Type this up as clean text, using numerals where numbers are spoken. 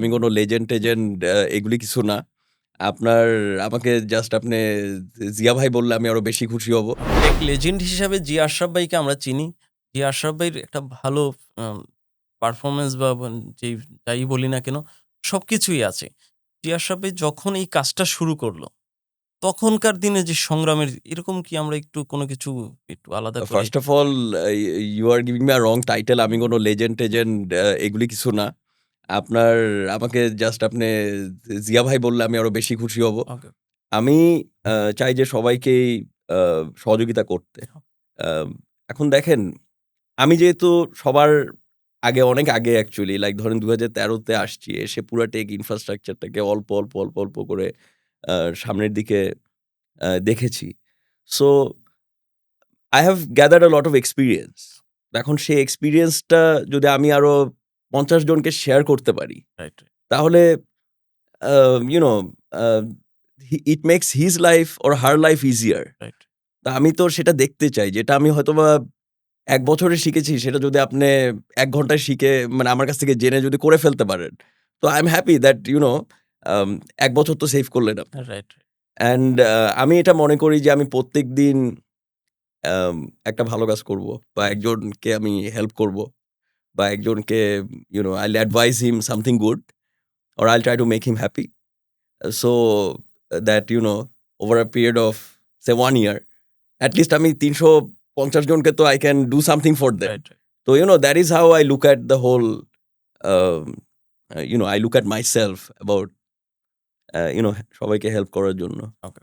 আমি কোনো লেজেন্ড-টেজেন্ড এগুলি কিছু না। আপনার আমাকে জাস্ট আপনি জিয়া ভাই বললে আমি আরো বেশি খুশি হব। এক লেজেন্ড হিসাবে জি আশরাফ ভাইকে আমরা চিনি। জি আশরাফ ভাইয়ের একটা ভালো আম পারফরম্যান্স বা যাই বলি না কেন, সবকিছুই আছে। জি আশরাফ ভাই যখন এই কাজটা শুরু করল, তখনকার দিনে যে সংগ্রামের এরকম কি আমরা একটু কোনো কিছু একটু আলাদা করে first of all you are giving me a wrong title. আমি কোনো লেজেন্ড-টেজেন্ড এগুলি কিছু না। আপনার আমাকে জাস্ট আপনি জিয়া ভাই বললে আমি আরো বেশি খুশি হব। ওকে, আমি চাই যে সবাইকেই আ সহযোগিতা করতে। আম এখন দেখেন, আমি যেহেতু সবার অনেক আগে অ্যাকচুয়ালি লাইক ধরেন ২০১৩ তে আসছি। এসে পুরা টেক ইনফ্রাস্ট্রাকচারটাকে অল্প করে আ সামনের দিকে দেখেছি। So I have gathered a lot of experience. এখন সেই এক্সপেরিয়েন্সটা যদি আমি আরো ৫০ জনকে শেয়ার করতে পারি, রাইট, তাহলে uh you know uh it makes his life or her life easier. Right. তা আমি তো সেটা দেখতে চাই। যেটা আমি হয়তোবা ১ বছরে শিখেছি সেটা যদি আপনি ১ ঘন্টায় শিখে মানে আমার কাছ থেকে জেনে যদি করে ফেলতে পারেন, তো আই এম হ্যাপি দ্যাট আম ১ বছর তো সেভ করলেন আপনি। Right, right. অ্যান্ড আমি এটা মনে করি যে আমি প্রত্যেকদিন আম একটা ভালো কাজ করব বা একজনকে আমি হেল্প করব বা একজনকে I'll advise him something good or I'll try to make him happy. So that over a period of say 1 year at least আমি ৩৫০ জনকে তো I can do something for them. Right, right. So that is how I look at the whole um, I look at myself about সবাইকে help করার জন্য। ওকে।